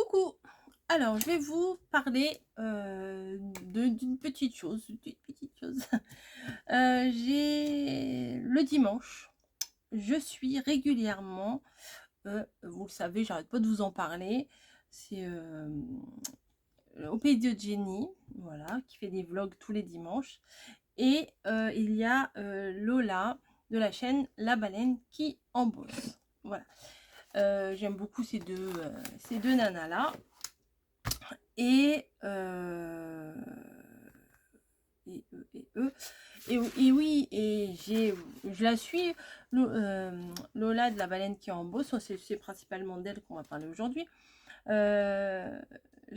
Coucou! Alors, je vais vous parler d'une petite chose. J'ai le dimanche, je suis régulièrement, vous le savez, j'arrête pas de vous en parler. C'est au pays de Jenny, voilà, qui fait des vlogs tous les dimanches. Et il y a Lola de la chaîne La Baleine qui en bosse. Voilà. J'aime beaucoup ces deux nanas là. Et, et oui, je la suis, Lola de la Baleine qui en bosse, c'est principalement d'elle qu'on va parler aujourd'hui. Je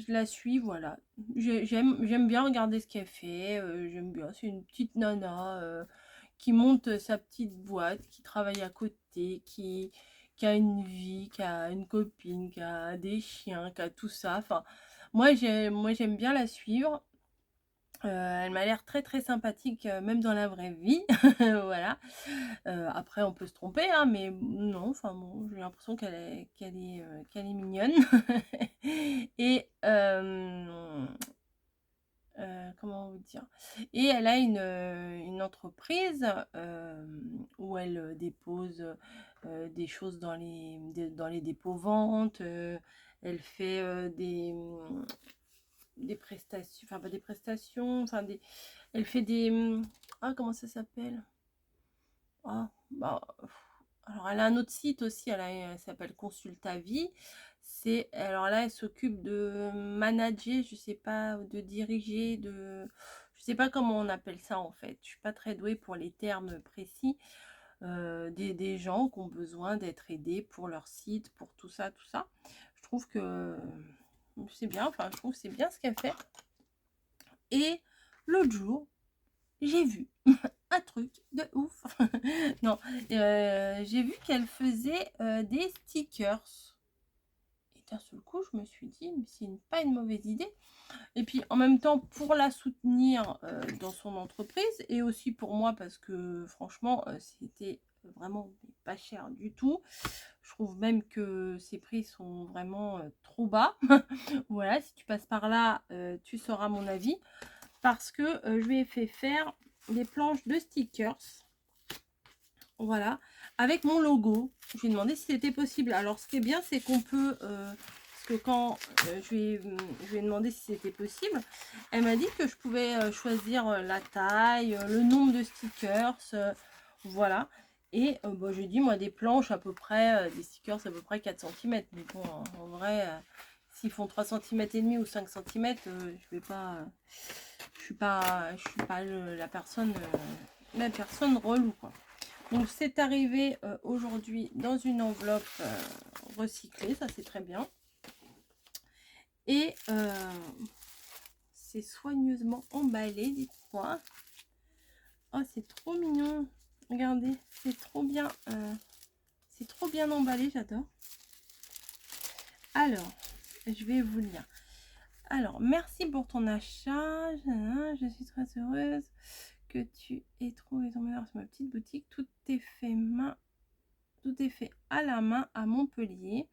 la suis, voilà. J'aime bien regarder ce qu'elle fait, j'aime bien, c'est une petite nana qui monte sa petite boîte, qui travaille à côté, qui a une vie, qui a une copine, qui a des chiens, qui a tout ça. Enfin, j'aime bien la suivre. Elle m'a l'air très très sympathique, même dans la vraie vie. Voilà. Après, on peut se tromper, hein, mais non, enfin bon, j'ai l'impression qu'elle est mignonne. Et comment vous dire? Et elle a une entreprise où elle dépose des choses dans les dépôts-ventes. Elle fait des prestations, enfin pas des prestations, enfin elle fait des, ah comment ça s'appelle? Ah, bah, alors elle a un autre site aussi, elle s'appelle Consultavie. Alors là, elle s'occupe de manager, je sais pas, de diriger, je sais pas comment on appelle ça en fait. Je suis pas très douée pour les termes précis. Des gens qui ont besoin d'être aidés pour leur site, pour tout ça, tout ça. Je trouve que c'est bien, enfin je trouve que c'est bien ce qu'elle fait. Et l'autre jour, j'ai vu un truc de ouf. Non, j'ai vu qu'elle faisait des stickers. Et d'un seul coup, je me suis dit, mais c'est pas une mauvaise idée. Et puis en même temps, pour la soutenir dans son entreprise, et aussi pour moi, parce que franchement, c'était vraiment pas cher du tout. Je trouve même que ses prix sont vraiment trop bas. Voilà, si tu passes par là, tu sauras mon avis. Parce que je lui ai fait faire des planches de stickers, voilà, avec mon logo. Je lui ai demandé si c'était possible. Alors ce qui est bien, c'est qu'on peut, parce que quand je lui ai demandé si c'était possible, elle m'a dit que je pouvais choisir la taille, le nombre de stickers, voilà. Et bon, j'ai dit, moi, des planches à peu près, des stickers à peu près 4 cm. Mais bon, en vrai, s'ils font 3 cm et demi ou 5 cm, je vais pas... je suis pas la personne relou, quoi. Donc c'est arrivé aujourd'hui dans une enveloppe recyclée, ça c'est très bien. Et c'est soigneusement emballé, dites-moi. Oh, c'est trop mignon. Regardez, c'est trop bien emballé, j'adore. Alors, je vais vous lire. Alors, merci pour ton achat. Je suis très heureuse que tu aies trouvé ton bonheur sur ma petite boutique. Tout est fait à la main à Montpellier.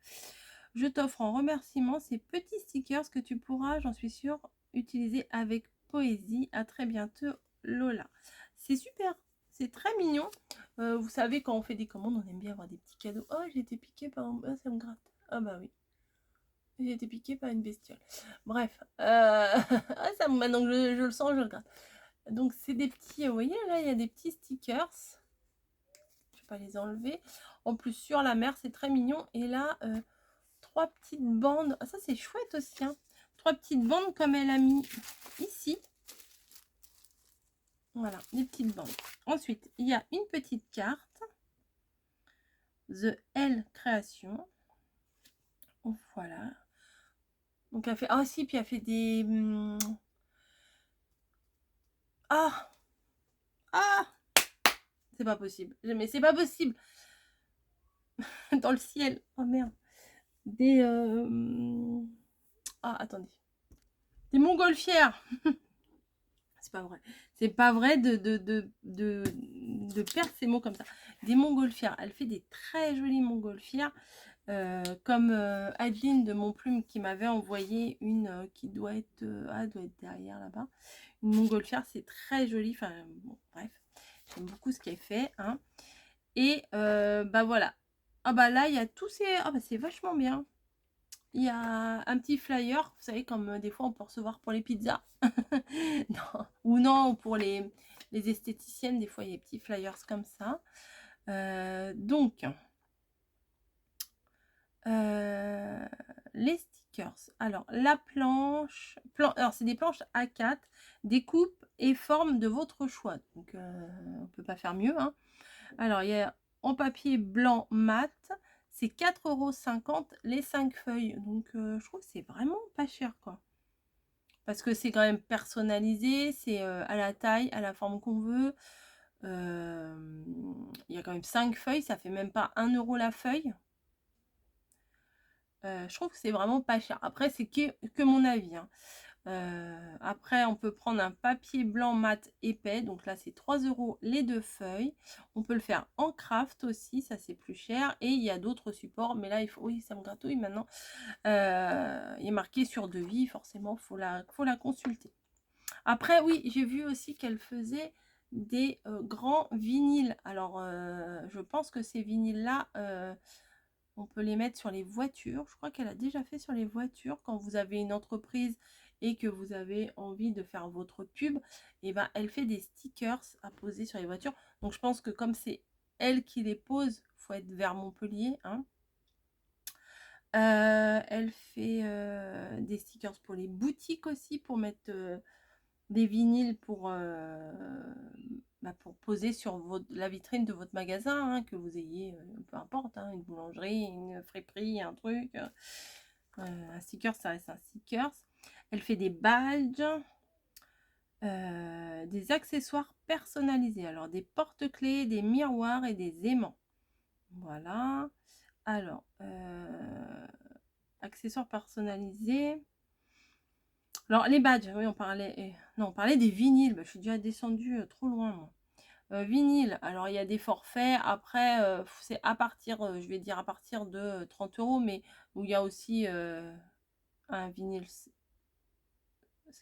Je t'offre en remerciement ces petits stickers que tu pourras, j'en suis sûre, utiliser avec poésie. À très bientôt, Lola. C'est super, c'est très mignon. Vous savez, quand on fait des commandes, on aime bien avoir des petits cadeaux. Oh, j'ai été piquée par un... Ah, ça me gratte. Ah bah oui. J'ai été piquée par une bestiole. Bref. Ah, ça, maintenant que je le sens, je le gratte. Donc, c'est des petits... Vous voyez, là, il y a des petits stickers. Je vais pas les enlever. En plus, sur la mer, c'est très mignon. Et là, 3 petites bandes. Ah, ça, c'est chouette aussi. Hein. 3 petites bandes comme elle a mis ici. Voilà, des petites bandes. Ensuite, il y a une petite carte. The L Création. Voilà. Donc, elle fait... Ah, si, puis elle fait des... Ah! Ah! C'est pas possible. Mais c'est pas possible. Dans le ciel. Oh, merde. Des... Ah, attendez. Des montgolfières. C'est pas vrai. C'est pas vrai de perdre ces mots comme ça. Des montgolfières. Elle fait des très jolies montgolfières. Comme Adeline de Mon Plume qui m'avait envoyé une qui doit être, doit être derrière là-bas. Une montgolfière, c'est très joli. Enfin, bon, bref, j'aime beaucoup ce qu'elle fait. Hein. Et bah voilà. Ah bah là, il y a tous ces... Ah bah c'est vachement bien. Il y a un petit flyer, vous savez, comme des fois on peut recevoir pour les pizzas. Non. Ou non, pour les esthéticiennes, des fois il y a des petits flyers comme ça. Donc, les stickers. Alors, la planche... alors, c'est des planches A4, découpe et forme de votre choix. Donc, on peut pas faire mieux. Hein. Alors, il y a en papier blanc mat. C'est 4,50 € les 5 feuilles. Donc, je trouve que c'est vraiment pas cher, quoi. Parce que c'est quand même personnalisé. C'est à la taille, à la forme qu'on veut. Il y a quand même 5 feuilles. Ça fait même pas 1 € la feuille. Je trouve que c'est vraiment pas cher. Après, c'est que mon avis. Hein. Après, on peut prendre un papier blanc mat épais. Donc là, c'est 3 € les 2 feuilles. On peut le faire en craft aussi. Ça, c'est plus cher. Et il y a d'autres supports. Mais là, il faut... Oui, ça me gratouille maintenant. Il est marqué sur devis. Forcément, faut la consulter. Après, oui, j'ai vu aussi qu'elle faisait des grands vinyles. Alors, je pense que ces vinyles-là... on peut les mettre sur les voitures. Je crois qu'elle a déjà fait sur les voitures. Quand vous avez une entreprise et que vous avez envie de faire votre pub, et ben elle fait des stickers à poser sur les voitures. Donc je pense que comme c'est elle qui les pose, faut être vers Montpellier. Hein. Elle fait des stickers pour les boutiques aussi, pour mettre des vinyles pour poser sur la vitrine de votre magasin, hein, que vous ayez, peu importe, hein, une boulangerie, une friperie, un truc. Un sticker, ça reste un sticker. Elle fait des badges, des accessoires personnalisés. Alors, des porte-clés, des miroirs et des aimants. Voilà. Alors, accessoires personnalisés. Alors, les badges, oui, on parlait... Non, on parlait des vinyles. Bah, je suis déjà descendue trop loin, moi. Vinyle, alors il y a des forfaits. Après, c'est à partir, je vais dire à partir de 30 €, mais où il y a aussi un vinyle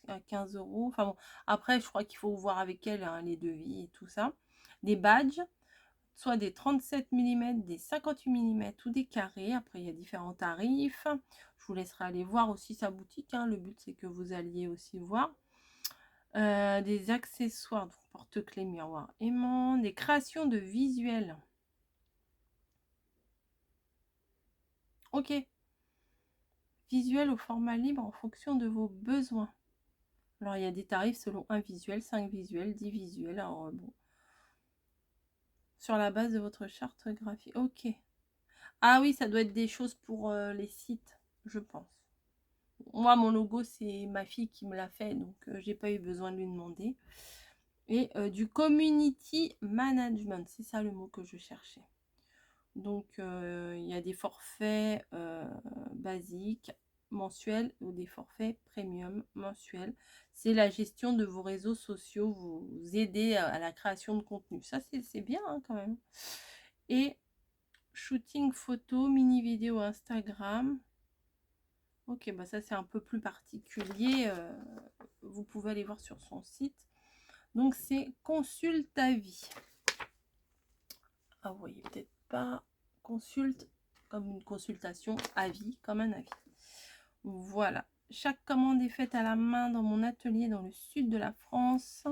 à 15 €. Enfin bon, après, je crois qu'il faut voir avec elle hein, les devis et tout ça. Des badges, soit des 37 mm, des 58 mm ou des carrés. Après, il y a différents tarifs. Je vous laisserai aller voir aussi sa boutique. Hein. Le but, c'est que vous alliez aussi voir. Des accessoires, porte-clés, miroir, aimant, des créations de visuels. Ok. Visuel au format libre en fonction de vos besoins. Alors, il y a des tarifs selon un visuel, 5 visuels, 10 visuels. Alors, bon. Sur la base de votre charte graphique. Ok. Ah oui, ça doit être des choses pour les sites, je pense. Moi, mon logo, c'est ma fille qui me l'a fait, donc j'ai pas eu besoin de lui demander. Et du community management, c'est ça le mot que je cherchais. Donc, il y a des forfaits basiques mensuels ou des forfaits premium mensuels. C'est la gestion de vos réseaux sociaux, vous aider à la création de contenu. Ça, c'est bien hein, quand même. Et shooting photo, mini vidéo Instagram. Ok, bah ça c'est un peu plus particulier. Vous pouvez aller voir sur son site. Donc, c'est consulte à vie. Ah, vous voyez peut-être pas. Consulte comme une consultation, avis comme un avis. Voilà. Chaque commande est faite à la main dans mon atelier dans le sud de la France.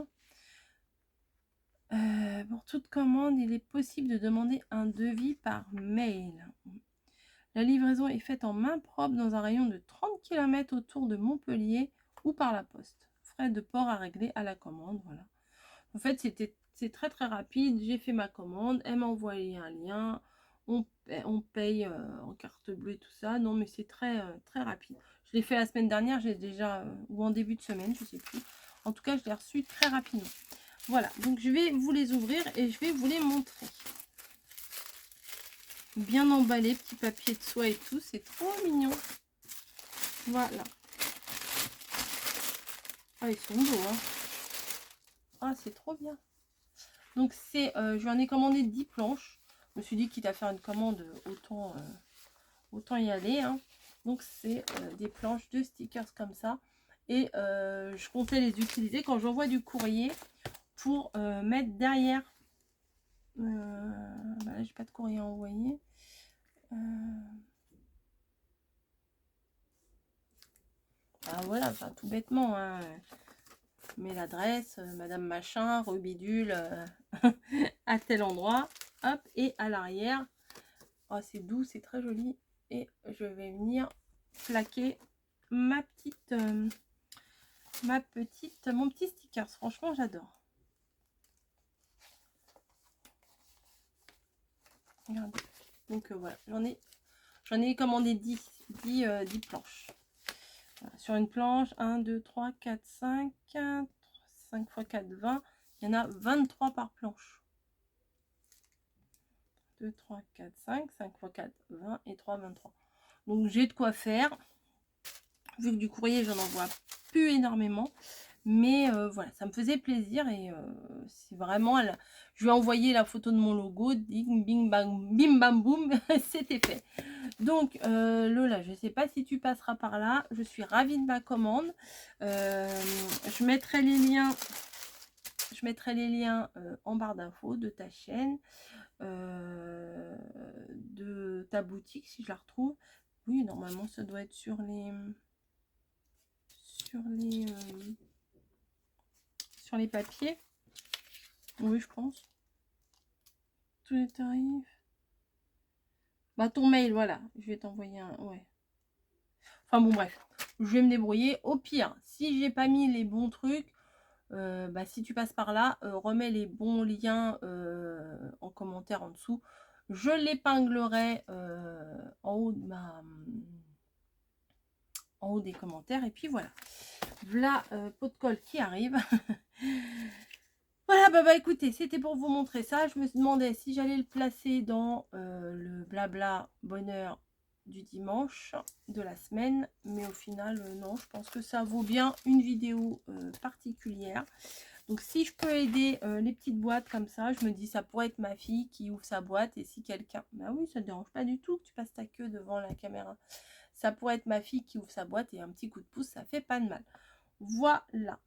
Pour toute commande, il est possible de demander un devis par mail. La livraison est faite en main propre dans un rayon de 30 km autour de Montpellier ou par la poste. Frais de port à régler à la commande. Voilà. En fait, c'est très très rapide. J'ai fait ma commande. Elle m'a envoyé un lien. On paye en carte bleue et tout ça. Non, mais c'est très très rapide. Je l'ai fait la semaine dernière. J'ai déjà, ou en début de semaine, je sais plus. En tout cas, je l'ai reçu très rapidement. Voilà. Donc, je vais vous les ouvrir et je vais vous les montrer. Bien emballé, petit papier de soie et tout. C'est trop mignon. Voilà. Ah, ils sont beaux, hein. Ah, c'est trop bien. Donc, je lui en ai commandé 10 planches. Je me suis dit, quitte à faire une commande, autant y aller, hein. Donc c'est des planches de stickers comme ça. Et je comptais les utiliser quand j'envoie du courrier pour mettre derrière. Bah là, j'ai pas de courrier à envoyer. Ah voilà, enfin tout bêtement, hein. Je mets l'adresse, Madame Machin, rebidule, à tel endroit, hop, et à l'arrière, oh c'est doux, c'est très joli, et je vais venir plaquer mon petit sticker. Franchement, j'adore. Regardez. Donc voilà, j'en ai commandé 10 planches. Voilà, sur une planche, 1, 2, 3, 4, 5, 5 x 4, 20. Il y en a 23 par planche. 2, 3, 4, 5, 5 x 4, 20 et 3, 23. Donc j'ai de quoi faire. Vu que du courrier, j'en envoie plus énormément. Mais voilà, ça me faisait plaisir et c'est vraiment... Je lui ai envoyé la photo de mon logo, ding, bing, bang, bim, bam, boum, c'était fait. Donc Lola, je ne sais pas si tu passeras par là. Je suis ravie de ma commande. Je mettrai les liens en barre d'infos de ta chaîne, de ta boutique si je la retrouve. Oui, normalement, ça doit être sur les papiers. Oui, je pense. Tous les tarifs. Bah, ton mail, voilà. Je vais t'envoyer un... Ouais. Enfin, bon, bref. Je vais me débrouiller. Au pire, si j'ai pas mis les bons trucs, bah, si tu passes par là, remets les bons liens en commentaire en dessous. Je l'épinglerai en haut de en haut des commentaires. Et puis, voilà. Voilà, pot de colle qui arrive. Voilà, bah écoutez, c'était pour vous montrer ça. Je me demandais si j'allais le placer dans le blabla bonheur du dimanche de la semaine. Mais au final, non, je pense que ça vaut bien une vidéo particulière. Donc si je peux aider les petites boîtes comme ça, je me dis ça pourrait être ma fille qui ouvre sa boîte. Et si quelqu'un... Bah oui, ça ne dérange pas du tout que tu passes ta queue devant la caméra. Ça pourrait être ma fille qui ouvre sa boîte et un petit coup de pouce, ça fait pas de mal. Voilà.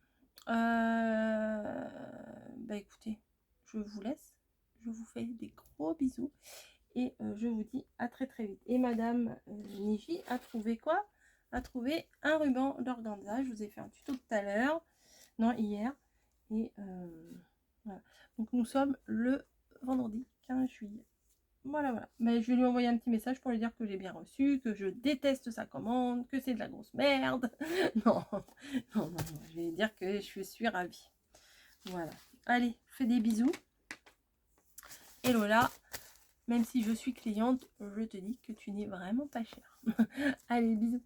Bah écoutez, je vous laisse. Je vous fais des gros bisous. Et je vous dis à très très vite. Et Madame Niji a trouvé quoi? A trouvé un ruban d'organza. Je vous ai fait un tuto tout à l'heure. Non, hier. Et voilà. Donc nous sommes le vendredi 15 juillet. Voilà, voilà. Mais je vais lui envoyer un petit message pour lui dire que j'ai bien reçu, que je déteste sa commande, que c'est de la grosse merde. Non, non, non, non. Je vais lui dire que je suis ravie. Voilà. Allez, fais des bisous. Et Lola, même si je suis cliente, je te dis que tu n'es vraiment pas chère. Allez, bisous.